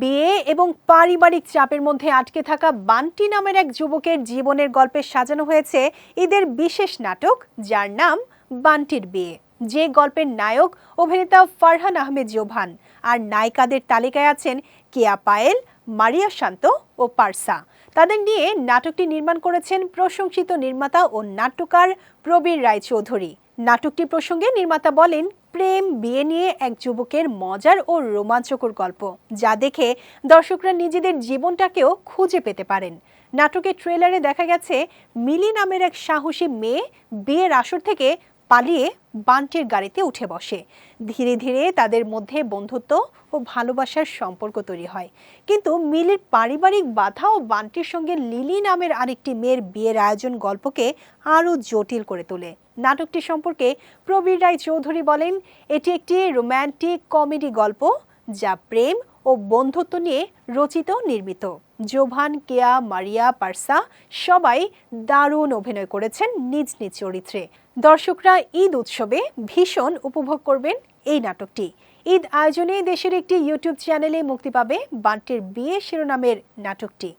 বিয়ে এবং পারিবারিক চাপের মধ্যে আটকে থাকা বান্টি নামের এক যুবকের জীবনের গল্পে সাজানো হয়েছে ঈদের বিশেষ নাটক, যার নাম বান্টির বিয়ে। যে গল্পের নায়ক অভিনেতা ফারহান আহমেদ জোভান, আর নায়িকাদের তালিকায় আছেন কেয়া পায়েল, মারিয়া শান্ত ও পারসা। তাদের নিয়ে নাটকটি নির্মাণ করেছেন প্রশংসিত নির্মাতা ও নাট্যকার প্রবীর রায়চৌধুরী। নাটকটি প্রসঙ্গে নির্মাতা বলেন, প্রেম বিয়ে নিয়ে এক যুবকের মজার ও রোমাঞ্চকর গল্প, যা দেখে দর্শকরা নিজেদের জীবনটাকেও খুঁজে পেতে পারেন। নাটকের ট্রেলারে দেখা গেছে মিলি নামের এক সাহসী মেয়ে বিয়ের আসর থেকে পালিয়ে বান্টির গাড়িতে উঠে বসে। ধীরে ধীরে তাদের মধ্যে বন্ধুত্ব ও ভালোবাসার সম্পর্ক তৈরি হয়। কিন্তু মিলির পারিবারিক বাধা ও বান্টির সঙ্গে লিলি নামের আরেকটি মেয়ের বিয়ের আয়োজন গল্পকে আরও জটিল করে তোলে। নাটকটি সম্পর্কে প্রবীর রায়চৌধুরী বলেন, এটি একটি রোম্যান্টিক কমেডি গল্প যা প্রেম ও বন্ধুত্ব নিয়ে রচিত নির্মিত। জোভান, কেয়া, মারিয়া, পারসা সবাই দারুণ অভিনয় করেছেন নিজ নিজ চরিত্রে। দর্শকরা ঈদ উৎসবে ভীষণ উপভোগ করবেন এই নাটকটি। ঈদ আয়োজনে দেশের একটি ইউটিউব চ্যানেলে মুক্তি পাবে বান্টির বিয়ে শিরোনামের নাটকটি।